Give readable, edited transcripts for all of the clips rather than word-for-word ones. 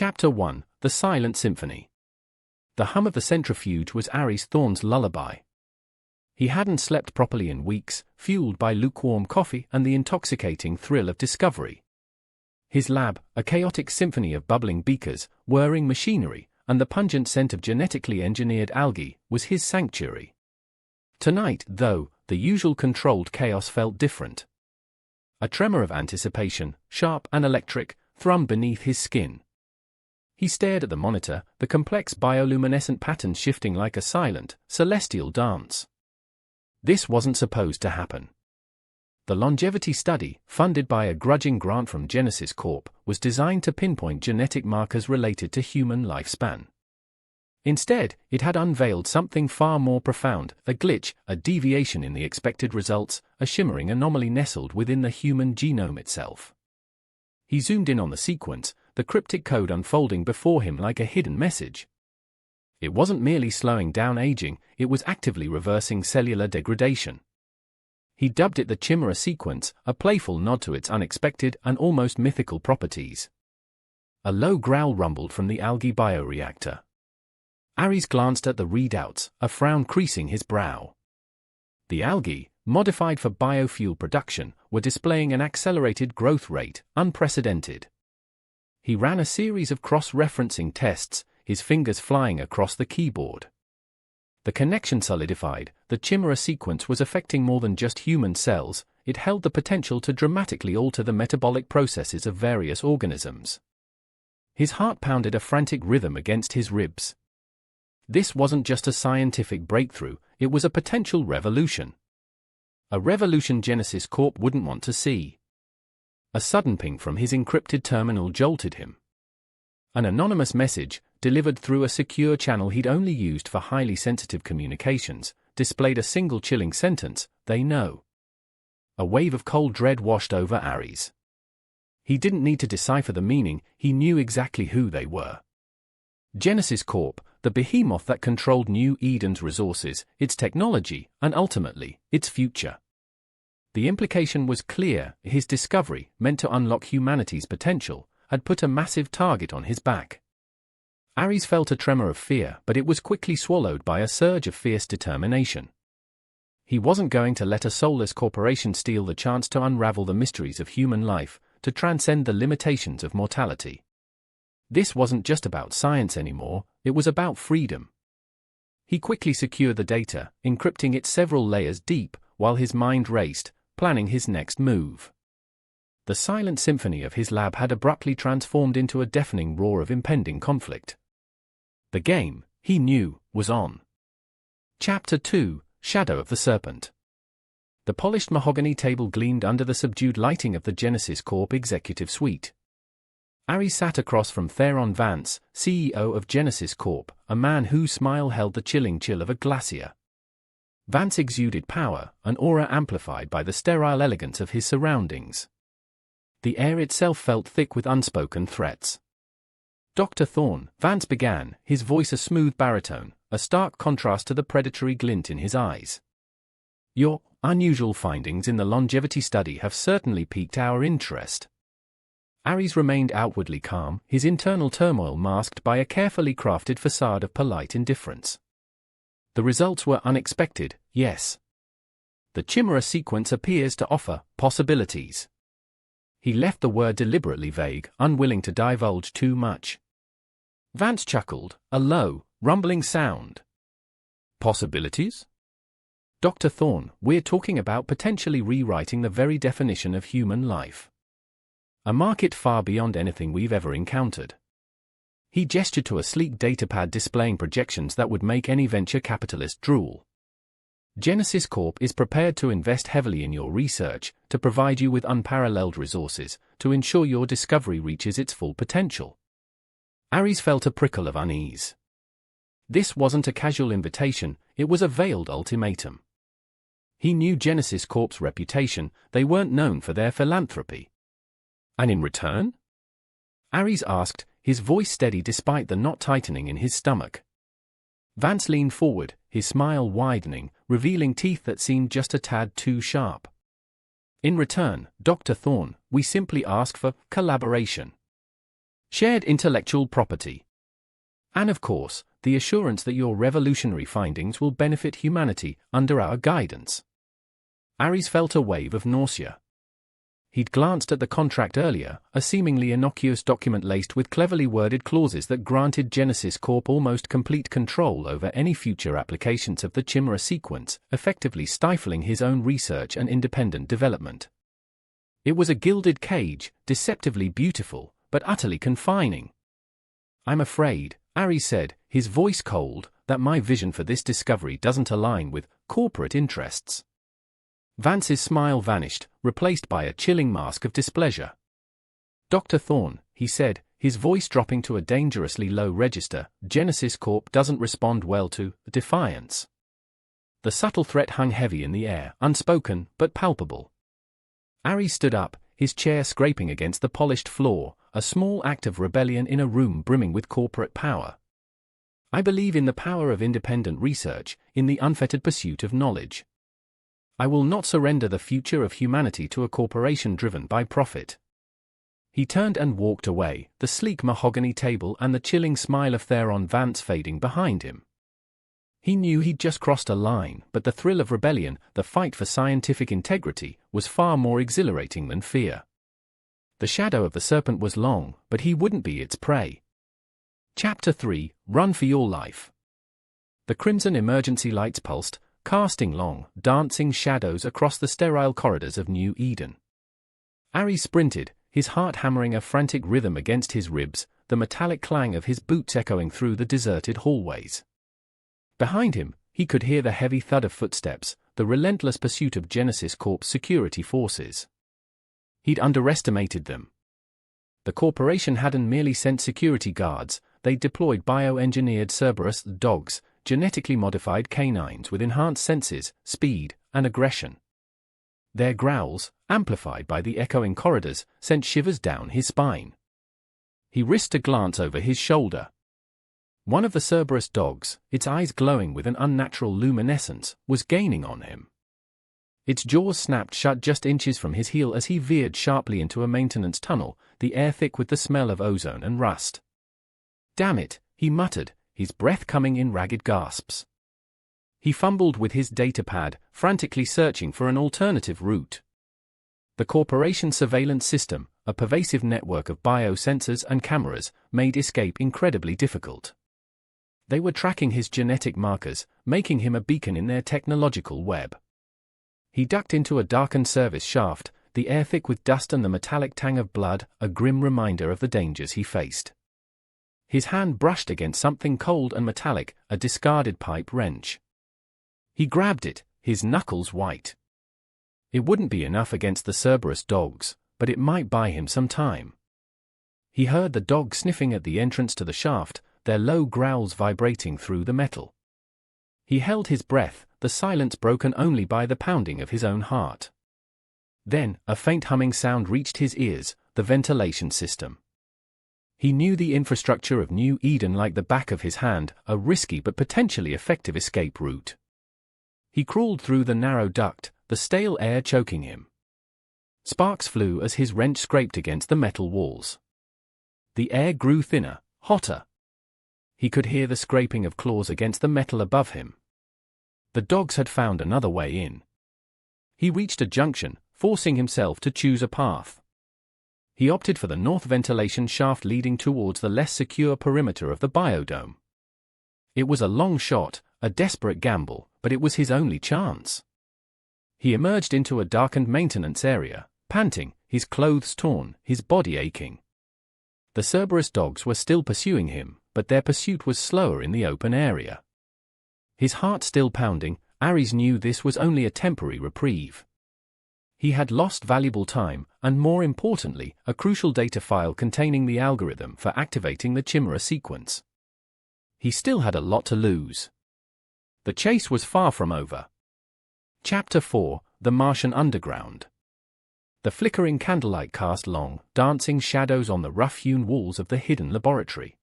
Chapter 1: The Silent Symphony. The hum of the centrifuge was Aries Thorne's lullaby. He hadn't slept properly in weeks, fueled by lukewarm coffee and the intoxicating thrill of discovery. His lab, a chaotic symphony of bubbling beakers, whirring machinery, and the pungent scent of genetically engineered algae, was his sanctuary. Tonight, though, the usual controlled chaos felt different. A tremor of anticipation, sharp and electric, thrummed beneath his skin. He stared at the monitor, the complex bioluminescent patterns shifting like a silent, celestial dance. This wasn't supposed to happen. The longevity study, funded by a grudging grant from Genesis Corp., was designed to pinpoint genetic markers related to human lifespan. Instead, it had unveiled something far more profound: a glitch, a deviation in the expected results, a shimmering anomaly nestled within the human genome itself. He zoomed in on the sequence, the cryptic code unfolding before him like a hidden message. It wasn't merely slowing down aging, it was actively reversing cellular degradation. He dubbed it the Chimera sequence, a playful nod to its unexpected and almost mythical properties. A low growl rumbled from the algae bioreactor. Aries glanced at the readouts, a frown creasing his brow. The algae, modified for biofuel production, were displaying an accelerated growth rate, unprecedented. He ran a series of cross-referencing tests, his fingers flying across the keyboard. The connection solidified. The Chimera sequence was affecting more than just human cells, it held the potential to dramatically alter the metabolic processes of various organisms. His heart pounded a frantic rhythm against his ribs. This wasn't just a scientific breakthrough, it was a potential revolution. A revolution Genesis Corp wouldn't want to see. A sudden ping from his encrypted terminal jolted him. An anonymous message, delivered through a secure channel he'd only used for highly sensitive communications, displayed a single chilling sentence: "They know." A wave of cold dread washed over Aries. He didn't need to decipher the meaning, he knew exactly who they were. Genesis Corp., the behemoth that controlled New Eden's resources, its technology, and ultimately, its future. The implication was clear: his discovery, meant to unlock humanity's potential, had put a massive target on his back. Aries felt a tremor of fear, but it was quickly swallowed by a surge of fierce determination. He wasn't going to let a soulless corporation steal the chance to unravel the mysteries of human life, to transcend the limitations of mortality. This wasn't just about science anymore, it was about freedom. He quickly secured the data, encrypting it several layers deep, while his mind raced, planning his next move. The silent symphony of his lab had abruptly transformed into a deafening roar of impending conflict. The game, he knew, was on. Chapter 2: Shadow of the Serpent. The polished mahogany table gleamed under the subdued lighting of the Genesis Corp executive suite. Aries sat across from Theron Vance, CEO of Genesis Corp., a man whose smile held the chilling chill of a glacier. Vance exuded power, an aura amplified by the sterile elegance of his surroundings. The air itself felt thick with unspoken threats. "Dr. Thorne," Vance began, his voice a smooth baritone, a stark contrast to the predatory glint in his eyes. "Your unusual findings in the longevity study have certainly piqued our interest." Aries remained outwardly calm, his internal turmoil masked by a carefully crafted facade of polite indifference. "The results were unexpected, yes. The Chimera sequence appears to offer possibilities." He left the word deliberately vague, unwilling to divulge too much. Vance chuckled, a low, rumbling sound. "Possibilities? Dr. Thorne, we're talking about potentially rewriting the very definition of human life. A market far beyond anything we've ever encountered." He gestured to a sleek datapad displaying projections that would make any venture capitalist drool. "Genesis Corp is prepared to invest heavily in your research, to provide you with unparalleled resources, to ensure your discovery reaches its full potential." Aries felt a prickle of unease. This wasn't a casual invitation, it was a veiled ultimatum. He knew Genesis Corp's reputation, they weren't known for their philanthropy. "And in return?" Aries asked, his voice steady despite the knot tightening in his stomach. Vance leaned forward, his smile widening, revealing teeth that seemed just a tad too sharp. "In return, Dr. Thorne, we simply ask for collaboration. shared intellectual property. And of course, the assurance that your revolutionary findings will benefit humanity under our guidance. Ares felt a wave of nausea. He'd glanced at the contract earlier, a seemingly innocuous document laced with cleverly worded clauses that granted Genesis Corp almost complete control over any future applications of the Chimera sequence, effectively stifling his own research and independent development. It was a gilded cage, deceptively beautiful, but utterly confining. "I'm afraid," Ares said, his voice cold, "that my vision for this discovery doesn't align with corporate interests." Vance's smile vanished, replaced by a chilling mask of displeasure. "Dr. Thorne," he said, his voice dropping to a dangerously low register, "Genesis Corp doesn't respond well to defiance." The subtle threat hung heavy in the air, unspoken, but palpable. Ares stood up, his chair scraping against the polished floor, a small act of rebellion in a room brimming with corporate power. "I believe in the power of independent research, in the unfettered pursuit of knowledge. I will not surrender the future of humanity to a corporation driven by profit." He turned and walked away, the sleek mahogany table and the chilling smile of Theron Vance fading behind him. He knew he'd just crossed a line, but the thrill of rebellion, the fight for scientific integrity, was far more exhilarating than fear. The shadow of the serpent was long, but he wouldn't be its prey. Chapter 3: Run for Your Life. The crimson emergency lights pulsed, casting long, dancing shadows across the sterile corridors of New Eden. Ares sprinted, his heart hammering a frantic rhythm against his ribs, the metallic clang of his boots echoing through the deserted hallways. Behind him, he could hear the heavy thud of footsteps, the relentless pursuit of Genesis Corp's security forces. He'd underestimated them. The corporation hadn't merely sent security guards, they'd deployed bioengineered Cerberus dogs, genetically modified canines with enhanced senses, speed, and aggression. Their growls, amplified by the echoing corridors, sent shivers down his spine. He risked a glance over his shoulder. One of the Cerberus dogs, its eyes glowing with an unnatural luminescence, was gaining on him. Its jaws snapped shut just inches from his heel as he veered sharply into a maintenance tunnel, the air thick with the smell of ozone and rust. "Damn it," he muttered, his breath coming in ragged gasps. He fumbled with his datapad, frantically searching for an alternative route. The corporation's surveillance system, a pervasive network of biosensors and cameras, made escape incredibly difficult. They were tracking his genetic markers, making him a beacon in their technological web. He ducked into a darkened service shaft, the air thick with dust and the metallic tang of blood, a grim reminder of the dangers he faced. His hand brushed against something cold and metallic, a discarded pipe wrench. He grabbed it, his knuckles white. It wouldn't be enough against the Cerberus dogs, but it might buy him some time. He heard the dogs sniffing at the entrance to the shaft, their low growls vibrating through the metal. He held his breath, the silence broken only by the pounding of his own heart. Then, a faint humming sound reached his ears, the ventilation system. He knew the infrastructure of New Eden like the back of his hand, a risky but potentially effective escape route. He crawled through the narrow duct, the stale air choking him. Sparks flew as his wrench scraped against the metal walls. The air grew thinner, hotter. He could hear the scraping of claws against the metal above him. The dogs had found another way in. He reached a junction, forcing himself to choose a path. He opted for the north ventilation shaft leading towards the less secure perimeter of the biodome. It was a long shot, a desperate gamble, but it was his only chance. He emerged into a darkened maintenance area, panting, his clothes torn, his body aching. The Cerberus dogs were still pursuing him, but their pursuit was slower in the open area. His heart still pounding, Ares knew this was only a temporary reprieve. He had lost valuable time, and more importantly, a crucial data file containing the algorithm for activating the Chimera sequence. He still had a lot to lose. The chase was far from over. Chapter 4: The Martian Underground. The flickering candlelight cast long, dancing shadows on the rough-hewn walls of the hidden laboratory.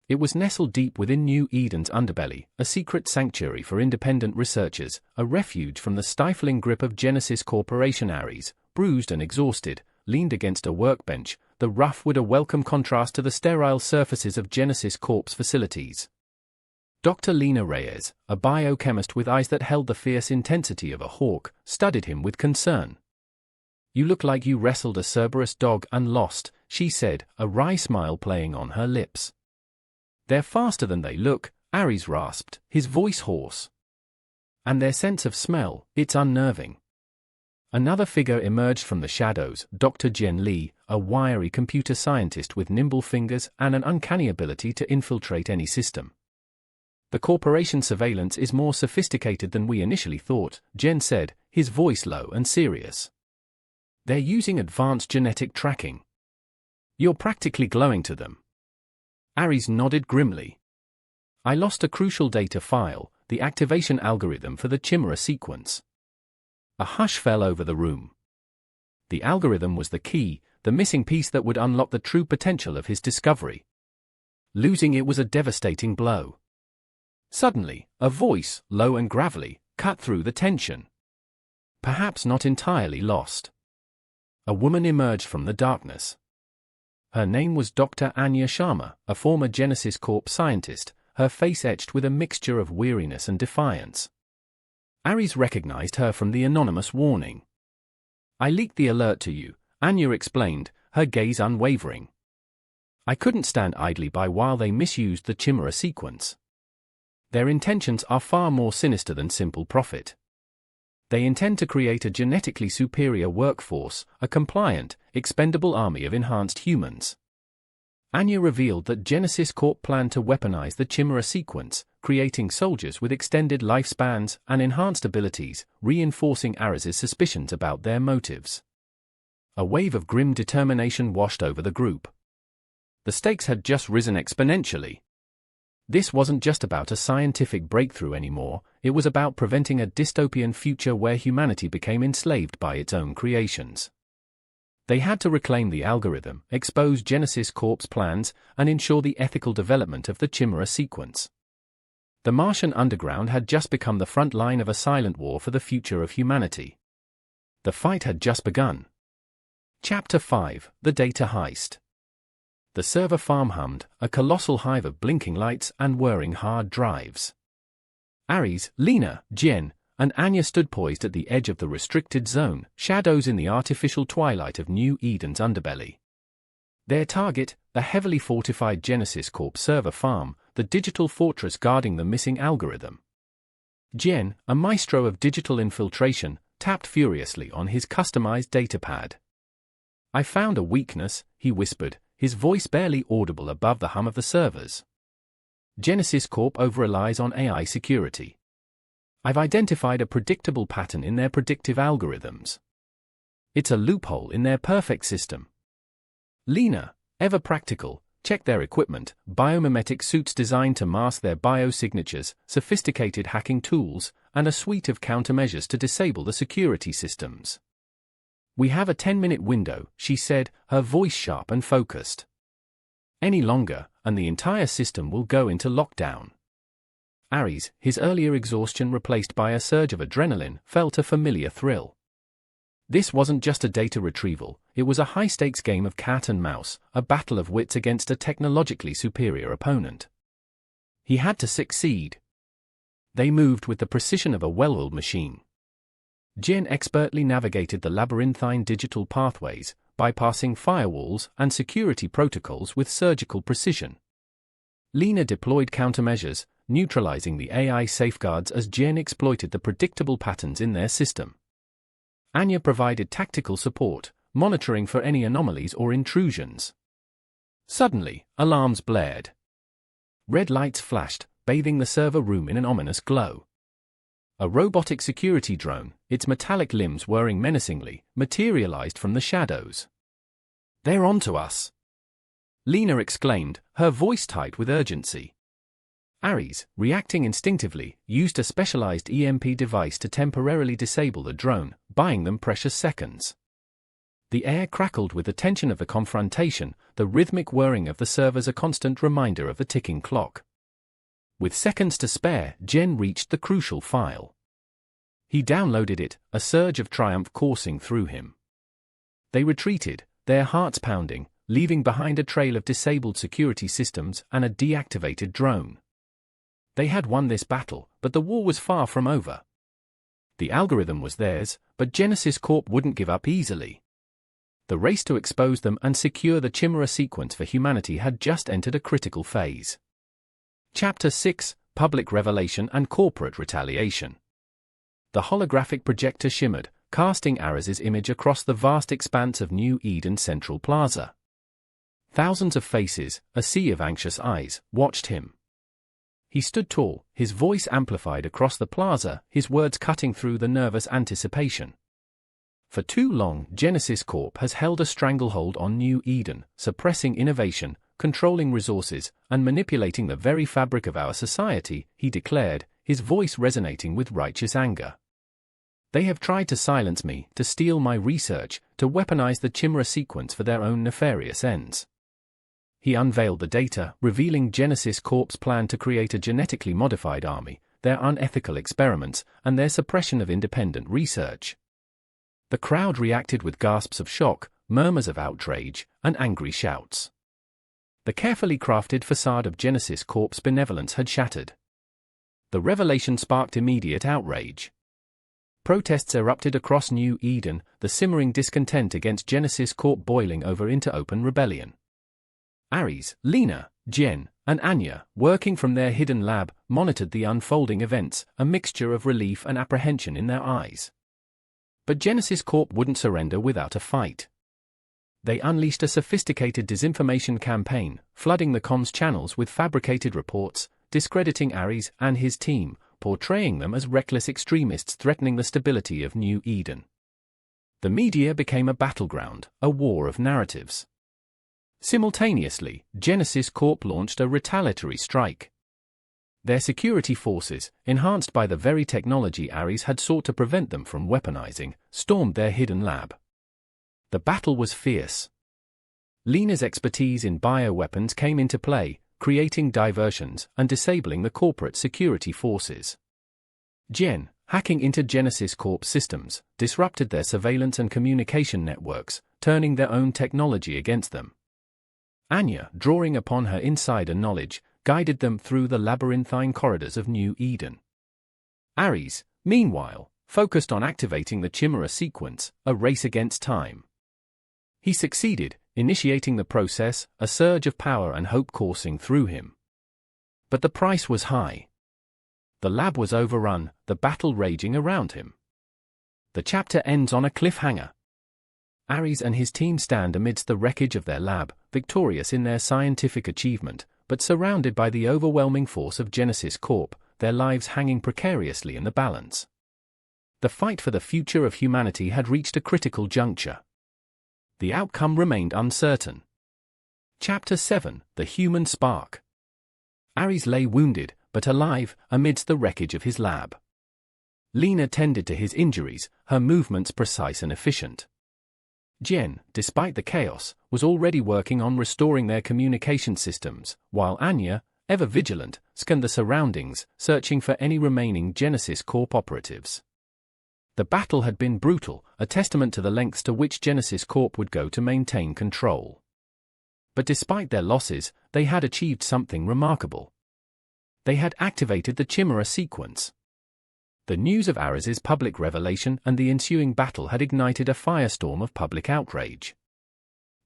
It was nestled deep within New Eden's underbelly, a secret sanctuary for independent researchers, a refuge from the stifling grip of Genesis Corporation. Ares, bruised and exhausted, leaned against a workbench, the rough wood a welcome contrast to the sterile surfaces of Genesis Corp's facilities. Dr. Lena Reyes, a biochemist with eyes that held the fierce intensity of a hawk, studied him with concern. "You look like you wrestled a Cerberus dog and lost," she said, a wry smile playing on her lips. "They're faster than they look," Ares rasped, his voice hoarse. "And their sense of smell, it's unnerving." Another figure emerged from the shadows, Dr. Jen Lee, a wiry computer scientist with nimble fingers and an uncanny ability to infiltrate any system. "The corporation surveillance is more sophisticated than we initially thought," Jen said, his voice low and serious. "They're using advanced genetic tracking." "You're practically glowing to them." Ares nodded grimly. "I lost a crucial data file, the activation algorithm for the Chimera sequence." A hush fell over the room. The algorithm was the key, the missing piece that would unlock the true potential of his discovery. Losing it was a devastating blow. Suddenly, a voice, low and gravelly, cut through the tension. Perhaps not entirely lost. A woman emerged from the darkness. Her name was Dr. Anya Sharma, a former Genesis Corp scientist, her face etched with a mixture of weariness and defiance. Ares recognized her from the anonymous warning. "I leaked the alert to you," Anya explained, her gaze unwavering. "I couldn't stand idly by while they misused the Chimera sequence. Their intentions are far more sinister than simple profit. They intend to create a genetically superior workforce, a compliant, expendable army of enhanced humans." Anya revealed that Genesis Corp planned to weaponize the Chimera sequence, creating soldiers with extended lifespans and enhanced abilities, reinforcing Ares's suspicions about their motives. A wave of grim determination washed over the group. The stakes had just risen exponentially. This wasn't just about a scientific breakthrough anymore, it was about preventing a dystopian future where humanity became enslaved by its own creations. They had to reclaim the algorithm, expose Genesis Corp's plans, and ensure the ethical development of the Chimera sequence. The Martian underground had just become the front line of a silent war for the future of humanity. The fight had just begun. Chapter 5: The Data Heist. The server farm hummed, a colossal hive of blinking lights and whirring hard drives. Ares, Lena, Jen, and Anya stood poised at the edge of the restricted zone, shadows in the artificial twilight of New Eden's underbelly. Their target, the heavily fortified Genesis Corp server farm, the digital fortress guarding the missing algorithm. Jen, a maestro of digital infiltration, tapped furiously on his customized datapad. "I found a weakness," he whispered, his voice barely audible above the hum of the servers. "Genesis Corp over-relies on AI security. I've identified a predictable pattern in their predictive algorithms. It's a loophole in their perfect system." Lena, ever practical, checked their equipment, biomimetic suits designed to mask their biosignatures, sophisticated hacking tools, and a suite of countermeasures to disable the security systems. "We have a 10-minute window," she said, her voice sharp and focused. "Any longer, and the entire system will go into lockdown." Ares, his earlier exhaustion replaced by a surge of adrenaline, felt a familiar thrill. This wasn't just a data retrieval, it was a high-stakes game of cat and mouse, a battle of wits against a technologically superior opponent. He had to succeed. They moved with the precision of a well-oiled machine. Jen expertly navigated the labyrinthine digital pathways, bypassing firewalls and security protocols with surgical precision. Lena deployed countermeasures, neutralizing the AI safeguards as Jen exploited the predictable patterns in their system. Anya provided tactical support, monitoring for any anomalies or intrusions. Suddenly, alarms blared. Red lights flashed, bathing the server room in an ominous glow. A robotic security drone, its metallic limbs whirring menacingly, materialized from the shadows. "They're onto us!" Lena exclaimed, her voice tight with urgency. Ares, reacting instinctively, used a specialized EMP device to temporarily disable the drone, buying them precious seconds. The air crackled with the tension of the confrontation, the rhythmic whirring of the servers a constant reminder of the ticking clock. With seconds to spare, Jen reached the crucial file. He downloaded it, a surge of triumph coursing through him. They retreated, their hearts pounding, leaving behind a trail of disabled security systems and a deactivated drone. They had won this battle, but the war was far from over. The algorithm was theirs, but Genesis Corp wouldn't give up easily. The race to expose them and secure the Chimera sequence for humanity had just entered a critical phase. Chapter 6: Public Revelation and Corporate Retaliation. The holographic projector shimmered, casting Ares's image across the vast expanse of New Eden Central Plaza. Thousands of faces, a sea of anxious eyes, watched him. He stood tall, his voice amplified across the plaza, his words cutting through the nervous anticipation. For too long, Genesis Corp has held a stranglehold on New Eden, suppressing innovation, controlling resources, and manipulating the very fabric of our society, he declared, his voice resonating with righteous anger. They have tried to silence me, to steal my research, to weaponize the Chimera sequence for their own nefarious ends. He unveiled the data, revealing Genesis Corp's plan to create a genetically modified army, their unethical experiments, and their suppression of independent research. The crowd reacted with gasps of shock, murmurs of outrage, and angry shouts. The carefully crafted facade of Genesis Corp's benevolence had shattered. The revelation sparked immediate outrage. Protests erupted across New Eden, the simmering discontent against Genesis Corp boiling over into open rebellion. Ares, Lena, Jen, and Anya, working from their hidden lab, monitored the unfolding events, a mixture of relief and apprehension in their eyes. But Genesis Corp wouldn't surrender without a fight. They unleashed a sophisticated disinformation campaign, flooding the comms channels with fabricated reports, discrediting Ares and his team, portraying them as reckless extremists threatening the stability of New Eden. The media became a battleground, a war of narratives. Simultaneously, Genesis Corp launched a retaliatory strike. Their security forces, enhanced by the very technology Ares had sought to prevent them from weaponizing, stormed their hidden lab. The battle was fierce. Lena's expertise in bioweapons came into play, creating diversions and disabling the corporate security forces. Jen, hacking into Genesis Corp systems, disrupted their surveillance and communication networks, turning their own technology against them. Anya, drawing upon her insider knowledge, guided them through the labyrinthine corridors of New Eden. Ares, meanwhile, focused on activating the Chimera sequence, a race against time. He succeeded, initiating the process, a surge of power and hope coursing through him. But the price was high. The lab was overrun, the battle raging around him. The chapter ends on a cliffhanger. Ares and his team stand amidst the wreckage of their lab, victorious in their scientific achievement, but surrounded by the overwhelming force of Genesis Corp, their lives hanging precariously in the balance. The fight for the future of humanity had reached a critical juncture. The outcome remained uncertain. Chapter 7: The Human Spark. Ares lay wounded, but alive, amidst the wreckage of his lab. Lena tended to his injuries, her movements precise and efficient. Jen, despite the chaos, was already working on restoring their communication systems, while Anya, ever vigilant, scanned the surroundings, searching for any remaining Genesis Corp operatives. The battle had been brutal, a testament to the lengths to which Genesis Corp would go to maintain control. But despite their losses, they had achieved something remarkable. They had activated the Chimera sequence. The news of Ares's public revelation and the ensuing battle had ignited a firestorm of public outrage.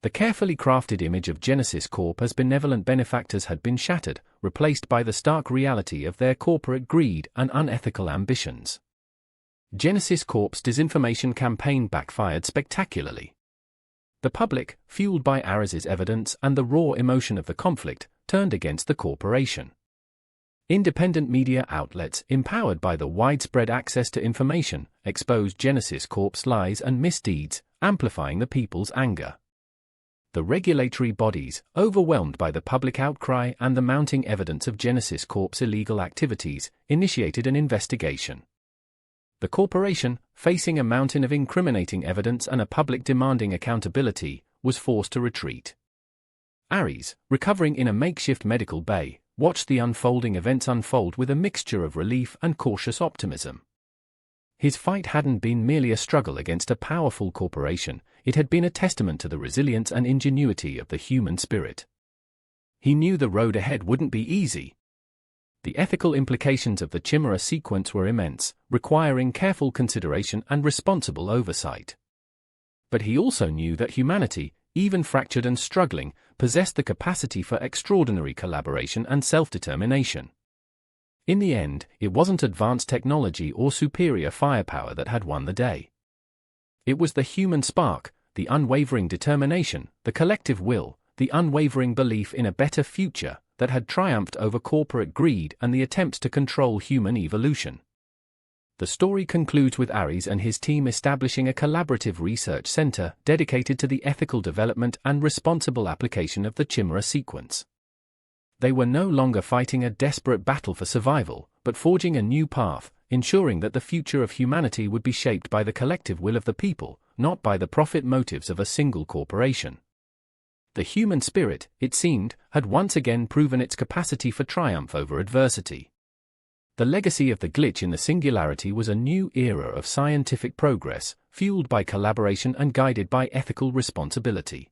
The carefully crafted image of Genesis Corp as benevolent benefactors had been shattered, replaced by the stark reality of their corporate greed and unethical ambitions. Genesis Corp's disinformation campaign backfired spectacularly. The public, fueled by Ares's evidence and the raw emotion of the conflict, turned against the corporation. Independent media outlets, empowered by the widespread access to information, exposed Genesis Corp's lies and misdeeds, amplifying the people's anger. The regulatory bodies, overwhelmed by the public outcry and the mounting evidence of Genesis Corp's illegal activities, initiated an investigation. The corporation, facing a mountain of incriminating evidence and a public demanding accountability, was forced to retreat. Ares, recovering in a makeshift medical bay, watched the unfolding events unfold with a mixture of relief and cautious optimism. His fight hadn't been merely a struggle against a powerful corporation, it had been a testament to the resilience and ingenuity of the human spirit. He knew the road ahead wouldn't be easy. The ethical implications of the Chimera sequence were immense, requiring careful consideration and responsible oversight. But he also knew that humanity, even fractured and struggling, possessed the capacity for extraordinary collaboration and self-determination. In the end, it wasn't advanced technology or superior firepower that had won the day. It was the human spark, the unwavering determination, the collective will, the unwavering belief in a better future, that had triumphed over corporate greed and the attempts to control human evolution. The story concludes with Ares and his team establishing a collaborative research center dedicated to the ethical development and responsible application of the Chimera sequence. They were no longer fighting a desperate battle for survival, but forging a new path, ensuring that the future of humanity would be shaped by the collective will of the people, not by the profit motives of a single corporation. The human spirit, it seemed, had once again proven its capacity for triumph over adversity. The legacy of the glitch in the singularity was a new era of scientific progress, fueled by collaboration and guided by ethical responsibility.